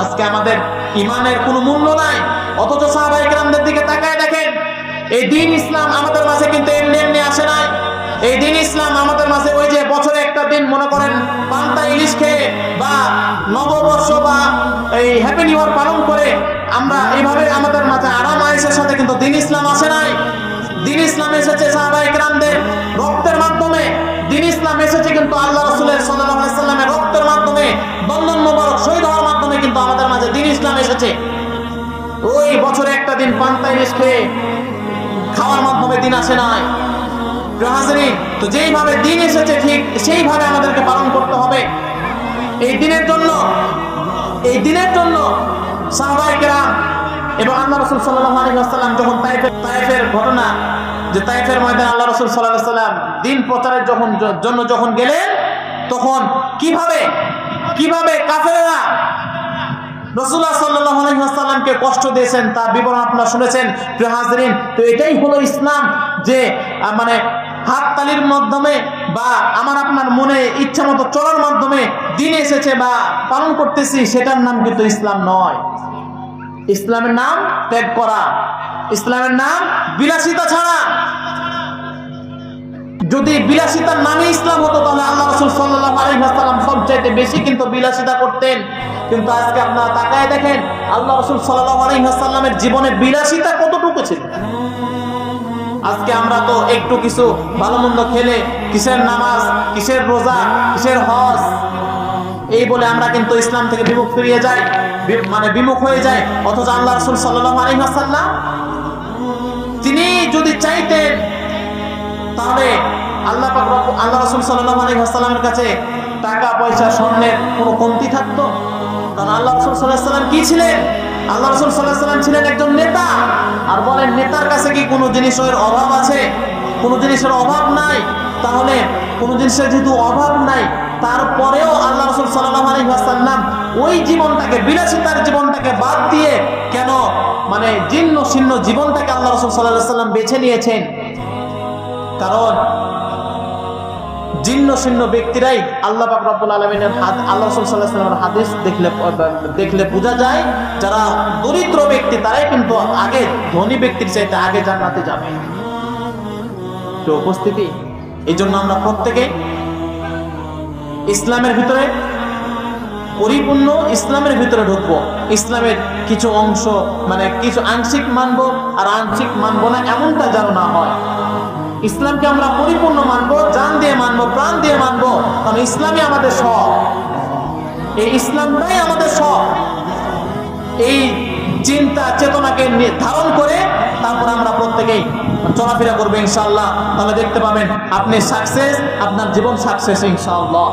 আজকে আমাদের ইমানের কোনো মূল্য নাই, অথচ সাহাবায়ে কেরামদের দিকে তাকায় দেখেন। এই দিন ইসলাম আমাদের মাঝে কিন্তু এমনি এমনি আসে নাই। এই দিন ইসলাম আমাদের মাঝে ওই যে বছরে একটা দিন মনে করেন পান্তা ইলিশ খেয়ে বা নববর্ষ বা এই হ্যাপি নিউ ইয়ার পালন করে আমরা এইভাবে আমাদের মাঝে আরাম আয়েশের সাথে কিন্তু দিন ইসলাম আসে নাই। দিন ইসলাম এসেছে সাহাবায়ে কেরামদের রক্তের মাধ্যমে। দিন ইসলাম এসেছে কিন্তু আল্লাহ রাসূলের সাল্লাল্লাহু আলাইহি সাল্লামের রক্তের মাধ্যমে, বন্ধন মোবারক শহীদ হওয়ার মাধ্যমে কিন্তু আমাদের মাঝে দিন ইসলাম এসেছে। ওই বছরে একটা দিন পান্তা ইলিশ খেয়ে খাওয়ার মাধ্যমে দিন আসে নাই। প্রিয় হাজিরিন, তো যেইভাবে দিন এসেছে ঠিক সেইভাবে আমাদেরকে পালন করতে হবে। এই দিনের জন্য সাহাবায়ে কেরাম এবং আল্লাহ রাসূল সাল্লাল্লাহু আলাইহি ওয়াসাল্লাম যখন তায়েফের ঘটনা, যে তায়েফের ময়দানে আল্লাহ রাসূল সাল্লাল্লাহু আলাইহি ওয়াসাল্লাম দিন প্রচারের জন্য যখন গেলেন, তখন কিভাবে কাফেররা রাসূলুল্লাহ সাল্লাল্লাহু আলাইহি ওয়াসাল্লামকে কষ্ট দিয়েছেন তা বিবরণ আপনারা শুনেছেন। প্রিয় হাজিরিন, তো এটাই হলো ইসলাম, যে মানে হাত তালির মাধ্যমে বা আমার আপনার মনে ইচ্ছা মতো চলার মাধ্যমে দিন এসেছে বা পালন করতেছি, সেটার নাম কিন্তু ইসলাম নয়। ইসলামের নাম ত্যাগ করা, ইসলামের নাম বিলাসিতা ছাড়া। যদি বিলাসিতার নামে ইসলাম হতো তাহলে আল্লাহ রাসূল সাল্লাল্লাহু আলাইহি ওয়াসাল্লাম সবচাইতে বেশি কিন্তু বিলাসিতা করতেন। কিন্তু আজকে আপনারা তাকায় দেখেন আল্লাহ রাসূল সাল্লাল্লাহু আলাইহি ওয়াসাল্লামের জীবনে বিলাসিতা কতটুকু ছিল। আজকে আমরা তো একটু কিছু ভালো মন্দ খেলে কিসের নামাজ, কিসের রোজা, কিসের হজ, এই বলে আমরা কিন্তু ইসলাম থেকে বিমুখ ফিরিয়ে যাই, মানে বিমুখ হয়ে যায়। অথচ আল্লাহ রাসূল সাল্লাল্লাহু আলাইহি ওয়াসাল্লাম তিনি যদি চাইতেন তাহলে আল্লাহ রাসূল সাল্লাল্লাহু আলাইহি ওয়াসাল্লামের কাছে টাকা পয়সা স্বর্ণের কোনো কমতি থাকতো? কারণ আল্লাহ রাসূল সাল্লাল্লাহু আলাইহি ওয়াসাল্লাম কি ছিলেন? আল্লাহ রাসূল সাল্লাল্লাহু আলাইহি ওয়াসাল্লাম ছিলেন একজন নেতা। আর বলেন নেতার কাছে কি কোনো জিনিসের অভাব আছে? কোনো জিনিসের অভাব নাই। তাহলে কোনো জিনিসের যেহেতু অভাব নাই, তারপরেও আল্লাহ রাসূল সাল্লাল্লাহু আলাইহি ওয়াসাল্লাম ওই জীবনটাকে, বিলাসিতার জীবনটাকে বাদ দিয়ে কেন মানে জীর্ণ শীর্ণ জীবনটাকে আল্লাহ রাসূল সাল্লাল্লাহু আলাইহি ওয়াসাল্লাম বেছে নিয়েছেন? কারণ জীর্ণ শীর্ণ ব্যক্তিরাই আল্লাহ পাক রব্বুল আলামিনের আল্লাহ রাসূল সাল্লাল্লাহু আলাইহি ওয়াসাল্লামের হাদিস দেখলে বোঝা যায়, যারা দরিদ্র ব্যক্তি তারাই কিন্তু আগে ধনী ব্যক্তির চাইতে আগে জান্নাতে যাবে। তো উপস্থিতি, এই জন্য আমরা প্রত্যেকে ইসলামের ভিতরে পরিপূর্ণ ইসলামের ভিতরে ঢুকবো। ইসলামের কিছু অংশ মানে কিছু আংশিক মানবো আর আংশিক মানবো না, এমনটা যেন না হয়। ইসলামকে আমরা পরিপূর্ণ মানবো, জান দিয়ে মানবো, প্রাণ দিয়ে মানবো, কারণ ইসলামই আমাদের সব। এই ইসলামটাই আমাদের সব। এই চিন্তা চেতনাকে ধারণ করে তারপর আমরা প্রত্যেকেই চলাফেরা করবো ইনশাআল্লাহ। তাহলে দেখতে পাবেন আপনি সাকসেস, আপনার জীবন সাকসেস ইনশাআল্লাহ।